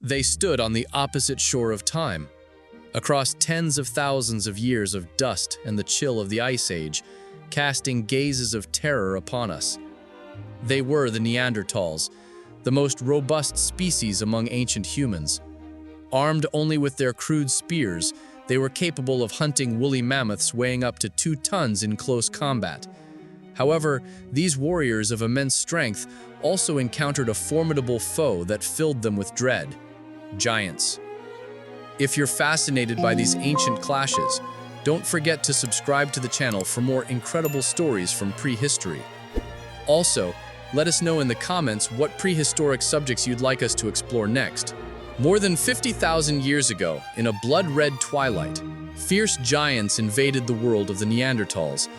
They stood on the opposite shore of time, across tens of thousands of years of dust and the chill of the Ice Age, casting gazes of terror upon us. They were the Neanderthals, the most robust species among ancient humans. Armed only with their crude spears, they were capable of hunting woolly mammoths weighing up to 2 tons in close combat. However, these warriors of immense strength also encountered a formidable foe that filled them with dread: giants. If you're fascinated by these ancient clashes, don't forget to subscribe to the channel for more incredible stories from prehistory. Also, let us know in the comments what prehistoric subjects you'd like us to explore next. More than 50,000 years ago, in a blood-red twilight, fierce giants invaded the world of the Neanderthals.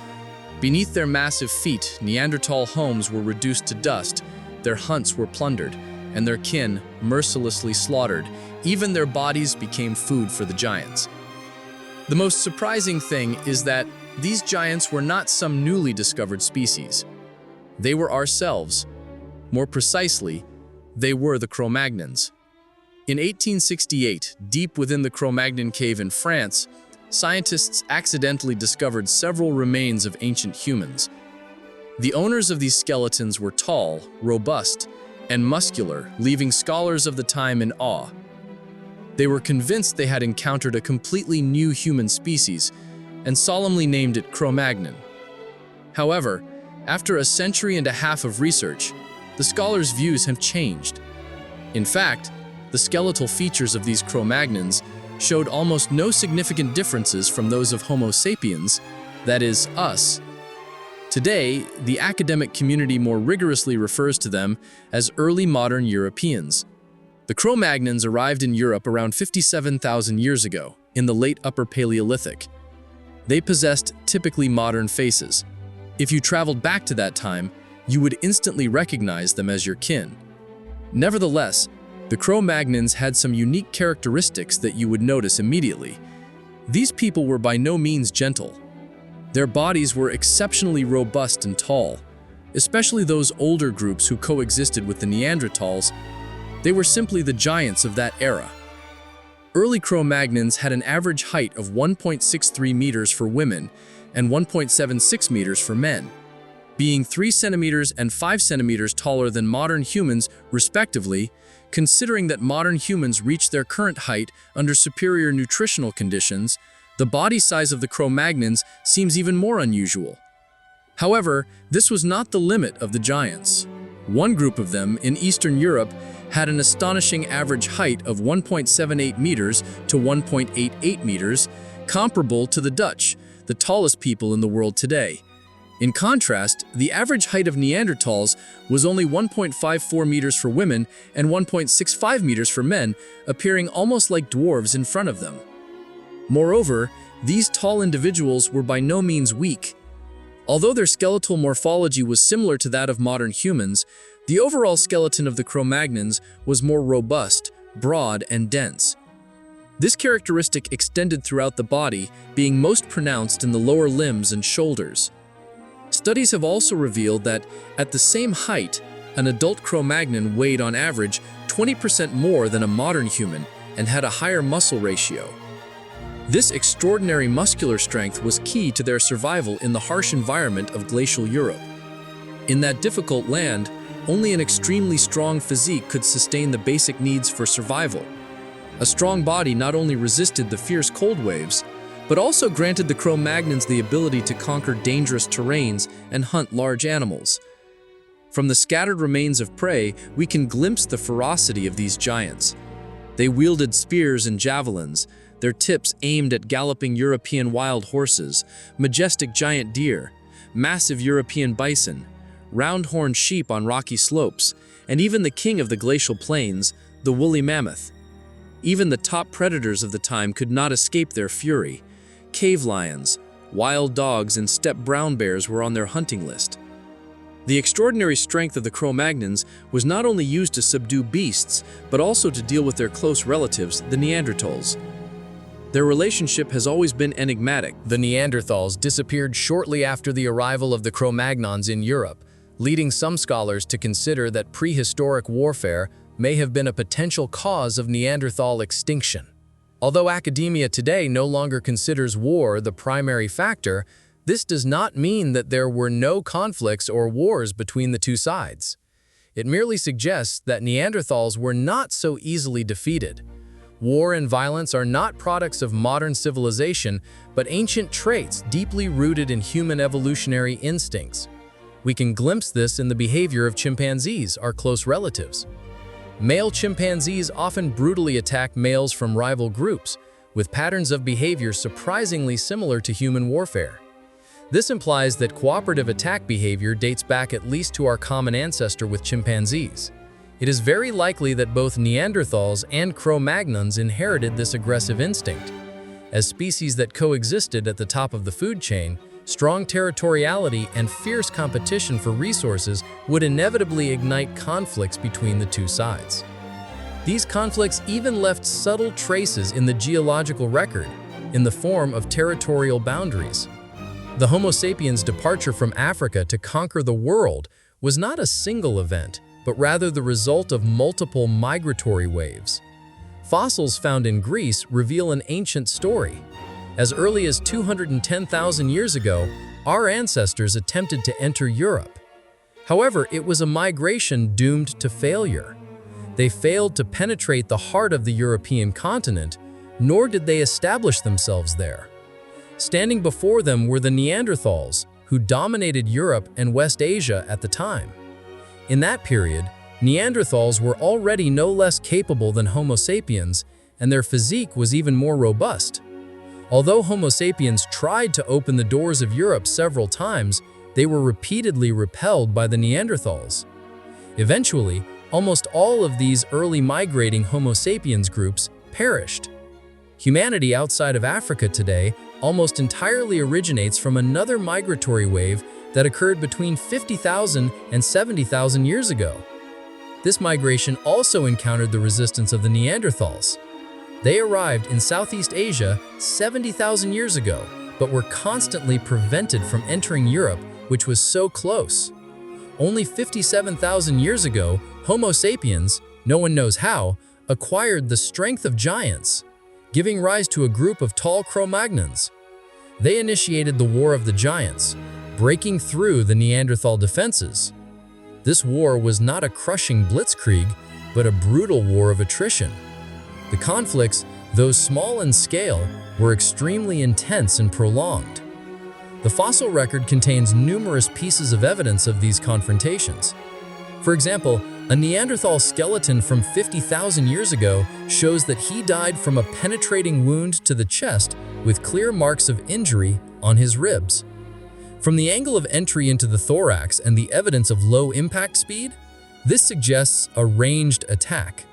Beneath their massive feet, Neanderthal homes were reduced to dust, their hunts were plundered, and their kin mercilessly slaughtered. Even their bodies became food for the giants. The most surprising thing is that these giants were not some newly discovered species. They were ourselves. More precisely, they were the Cro-Magnons. In 1868, deep within the Cro Magnon cave in France, scientists accidentally discovered several remains of ancient humans. The owners of these skeletons were tall, robust, and muscular, leaving scholars of the time in awe. They were convinced they had encountered a completely new human species and solemnly named it Cro Magnon. However, after a century and a half of research, the scholars' views have changed. In fact, the skeletal features of these Cro-Magnons showed almost no significant differences from those of Homo sapiens, that is, us. Today, the academic community more rigorously refers to them as early modern Europeans. The Cro-Magnons arrived in Europe around 57,000 years ago, in the late Upper Paleolithic. They possessed typically modern faces. If you traveled back to that time, you would instantly recognize them as your kin. Nevertheless, the Cro-Magnons had some unique characteristics that you would notice immediately. These people were by no means gentle. Their bodies were exceptionally robust and tall, especially those older groups who coexisted with the Neanderthals. They were simply the giants of that era. Early Cro-Magnons had an average height of 1.63 meters for women and 1.76 meters for men, being 3 centimeters and 5 centimeters taller than modern humans, respectively. Considering that modern humans reach their current height under superior nutritional conditions, the body size of the Cro-Magnons seems even more unusual. However, this was not the limit of the giants. One group of them, in Eastern Europe, had an astonishing average height of 1.78 meters to 1.88 meters, comparable to the Dutch, the tallest people in the world today. In contrast, the average height of Neanderthals was only 1.54 meters for women and 1.65 meters for men, appearing almost like dwarves in front of them. Moreover, these tall individuals were by no means weak. Although their skeletal morphology was similar to that of modern humans, the overall skeleton of the Cro-Magnons was more robust, broad, and dense. This characteristic extended throughout the body, being most pronounced in the lower limbs and shoulders. Studies have also revealed that, at the same height, an adult Cro-Magnon weighed on average 20% more than a modern human and had a higher muscle ratio. This extraordinary muscular strength was key to their survival in the harsh environment of glacial Europe. In that difficult land, only an extremely strong physique could sustain the basic needs for survival. A strong body not only resisted the fierce cold waves, but also granted the Cro-Magnons the ability to conquer dangerous terrains and hunt large animals. From the scattered remains of prey, we can glimpse the ferocity of these giants. They wielded spears and javelins, their tips aimed at galloping European wild horses, majestic giant deer, massive European bison, round-horned sheep on rocky slopes, and even the king of the glacial plains, the woolly mammoth. Even the top predators of the time could not escape their fury. Cave lions, wild dogs, and steppe brown bears were on their hunting list. The extraordinary strength of the Cro-Magnons was not only used to subdue beasts, but also to deal with their close relatives, the Neanderthals. Their relationship has always been enigmatic. The Neanderthals disappeared shortly after the arrival of the Cro-Magnons in Europe, leading some scholars to consider that prehistoric warfare may have been a potential cause of Neanderthal extinction. Although academia today no longer considers war the primary factor, this does not mean that there were no conflicts or wars between the two sides. It merely suggests that Neanderthals were not so easily defeated. War and violence are not products of modern civilization, but ancient traits deeply rooted in human evolutionary instincts. We can glimpse this in the behavior of chimpanzees, our close relatives. Male chimpanzees often brutally attack males from rival groups, with patterns of behavior surprisingly similar to human warfare. This implies that cooperative attack behavior dates back at least to our common ancestor with chimpanzees. It is very likely that both Neanderthals and Cro-Magnons inherited this aggressive instinct. As species that coexisted at the top of the food chain, strong territoriality and fierce competition for resources would inevitably ignite conflicts between the two sides. These conflicts even left subtle traces in the geological record, in the form of territorial boundaries. The Homo sapiens' departure from Africa to conquer the world was not a single event, but rather the result of multiple migratory waves. Fossils found in Greece reveal an ancient story. As early as 210,000 years ago, our ancestors attempted to enter Europe. However, it was a migration doomed to failure. They failed to penetrate the heart of the European continent, nor did they establish themselves there. Standing before them were the Neanderthals, who dominated Europe and West Asia at the time. In that period, Neanderthals were already no less capable than Homo sapiens, and their physique was even more robust. Although Homo sapiens tried to open the doors of Europe several times, they were repeatedly repelled by the Neanderthals. Eventually, almost all of these early migrating Homo sapiens groups perished. Humanity outside of Africa today almost entirely originates from another migratory wave that occurred between 50,000 and 70,000 years ago. This migration also encountered the resistance of the Neanderthals. They arrived in Southeast Asia 70,000 years ago, but were constantly prevented from entering Europe, which was so close. Only 57,000 years ago, Homo sapiens, no one knows how, acquired the strength of giants, giving rise to a group of tall Cro-Magnons. They initiated the War of the Giants, breaking through the Neanderthal defenses. This war was not a crushing blitzkrieg, but a brutal war of attrition. The conflicts, though small in scale, were extremely intense and prolonged. The fossil record contains numerous pieces of evidence of these confrontations. For example, a Neanderthal skeleton from 50,000 years ago shows that he died from a penetrating wound to the chest with clear marks of injury on his ribs. From the angle of entry into the thorax and the evidence of low impact speed, this suggests a ranged attack.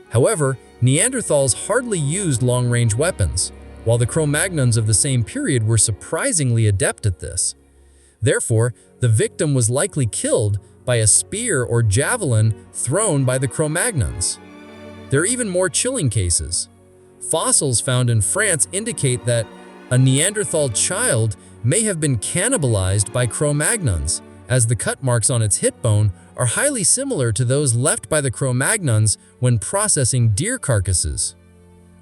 However, Neanderthals hardly used long-range weapons, while the Cro-Magnons of the same period were surprisingly adept at this. Therefore, the victim was likely killed by a spear or javelin thrown by the Cro-Magnons. There are even more chilling cases. Fossils found in France indicate that a Neanderthal child may have been cannibalized by Cro-Magnons, as the cut marks on its hip bone are highly similar to those left by the Cro-Magnons when processing deer carcasses.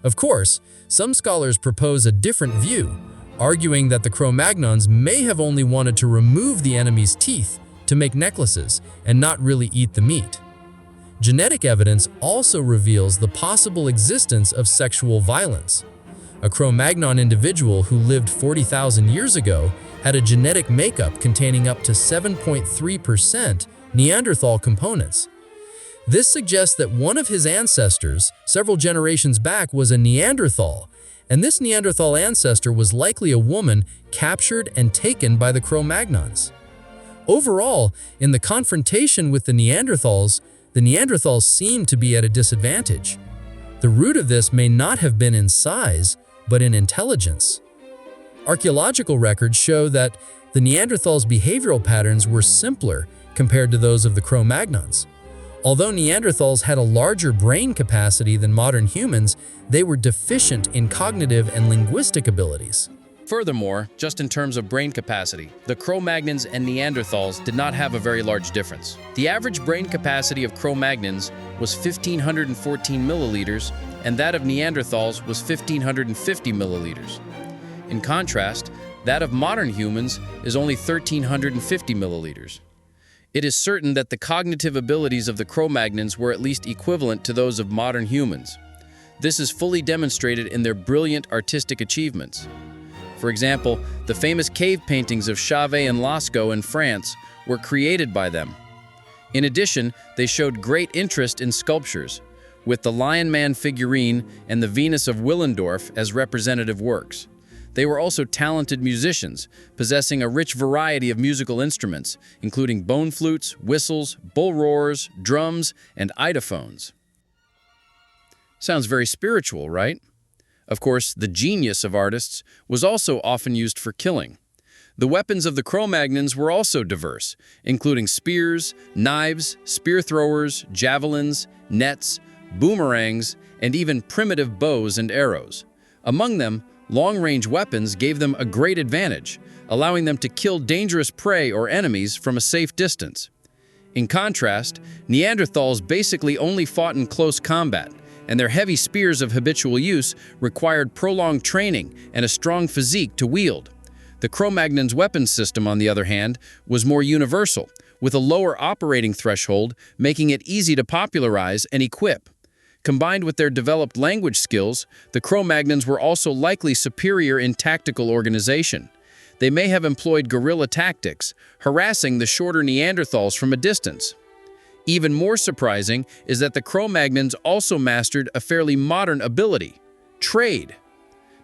Of course, some scholars propose a different view, arguing that the Cro-Magnons may have only wanted to remove the enemy's teeth to make necklaces and not really eat the meat. Genetic evidence also reveals the possible existence of sexual violence. A Cro-Magnon individual who lived 40,000 years ago had a genetic makeup containing up to 7.3% Neanderthal components. This suggests that one of his ancestors, several generations back, was a Neanderthal, and this Neanderthal ancestor was likely a woman captured and taken by the Cro-Magnons. Overall, in the confrontation with the Neanderthals seem to be at a disadvantage. The root of this may not have been in size, but in intelligence. Archaeological records show that the Neanderthals' behavioral patterns were simpler compared to those of the Cro-Magnons. Although Neanderthals had a larger brain capacity than modern humans, they were deficient in cognitive and linguistic abilities. Furthermore, just in terms of brain capacity, the Cro-Magnons and Neanderthals did not have a very large difference. The average brain capacity of Cro-Magnons was 1,514 milliliters, and that of Neanderthals was 1,550 milliliters. In contrast, that of modern humans is only 1,350 milliliters. It is certain that the cognitive abilities of the Cro-Magnons were at least equivalent to those of modern humans. This is fully demonstrated in their brilliant artistic achievements. For example, the famous cave paintings of Chauvet and Lascaux in France were created by them. In addition, they showed great interest in sculptures, with the Lion Man figurine and the Venus of Willendorf as representative works. They were also talented musicians, possessing a rich variety of musical instruments, including bone flutes, whistles, bull roars, drums, and idophones. Sounds very spiritual, right? Of course, the genius of artists was also often used for killing. The weapons of the Cro-Magnons were also diverse, including spears, knives, spear throwers, javelins, nets, boomerangs, and even primitive bows and arrows. Among them, long-range weapons gave them a great advantage, allowing them to kill dangerous prey or enemies from a safe distance. In contrast, Neanderthals basically only fought in close combat, and their heavy spears of habitual use required prolonged training and a strong physique to wield. The Cro-Magnons' weapons system, on the other hand, was more universal, with a lower operating threshold, making it easy to popularize and equip. Combined with their developed language skills, the Cro-Magnons were also likely superior in tactical organization. They may have employed guerrilla tactics, harassing the shorter Neanderthals from a distance. Even more surprising is that the Cro-Magnons also mastered a fairly modern ability: trade.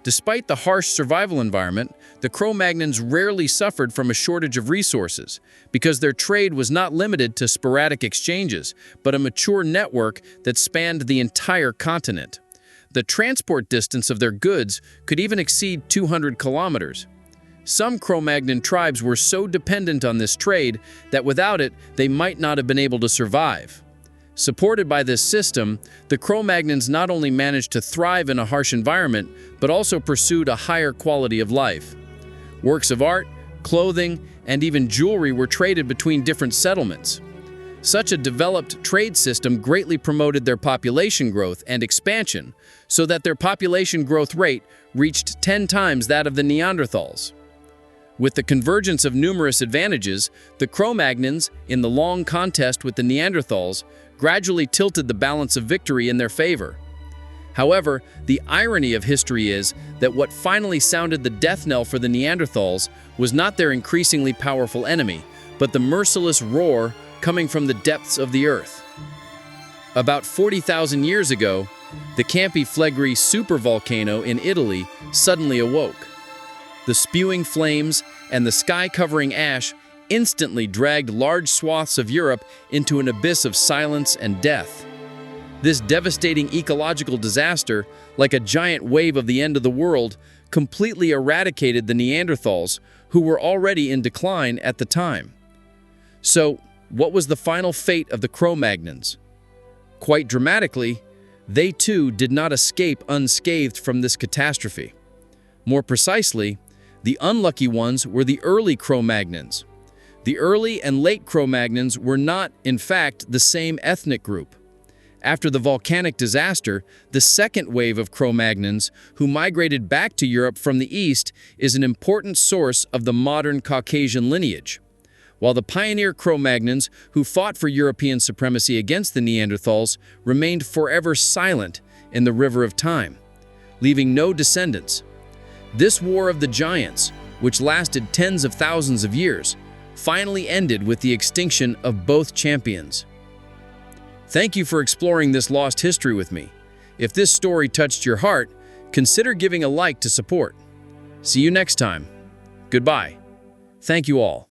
Despite the harsh survival environment, the Cro-Magnons rarely suffered from a shortage of resources, because their trade was not limited to sporadic exchanges, but a mature network that spanned the entire continent. The transport distance of their goods could even exceed 200 kilometers. Some Cro-Magnon tribes were so dependent on this trade that without it, they might not have been able to survive. Supported by this system, the Cro-Magnons not only managed to thrive in a harsh environment, but also pursued a higher quality of life. Works of art, clothing, and even jewelry were traded between different settlements. Such a developed trade system greatly promoted their population growth and expansion, so that their population growth rate reached 10 times that of the Neanderthals. With the convergence of numerous advantages, the Cro-Magnons, in the long contest with the Neanderthals, gradually tilted the balance of victory in their favor. However, the irony of history is that what finally sounded the death knell for the Neanderthals was not their increasingly powerful enemy, but the merciless roar coming from the depths of the earth. About 40,000 years ago, the Campi Flegrei supervolcano in Italy suddenly awoke. The spewing flames and the sky-covering ash instantly dragged large swaths of Europe into an abyss of silence and death. This devastating ecological disaster, like a giant wave of the end of the world, completely eradicated the Neanderthals, who were already in decline at the time. So, what was the final fate of the Cro-Magnons? Quite dramatically, they too did not escape unscathed from this catastrophe. More precisely, the unlucky ones were the early Cro-Magnons. The early and late Cro-Magnons were not, in fact, the same ethnic group. After the volcanic disaster, the second wave of Cro-Magnons, who migrated back to Europe from the east, is an important source of the modern Caucasian lineage. While the pioneer Cro-Magnons, who fought for European supremacy against the Neanderthals, remained forever silent in the river of time, leaving no descendants. This war of the giants, which lasted tens of thousands of years, finally ended with the extinction of both champions. Thank you for exploring this lost history with me. If this story touched your heart, consider giving a like to support. See you next time. Goodbye. Thank you all.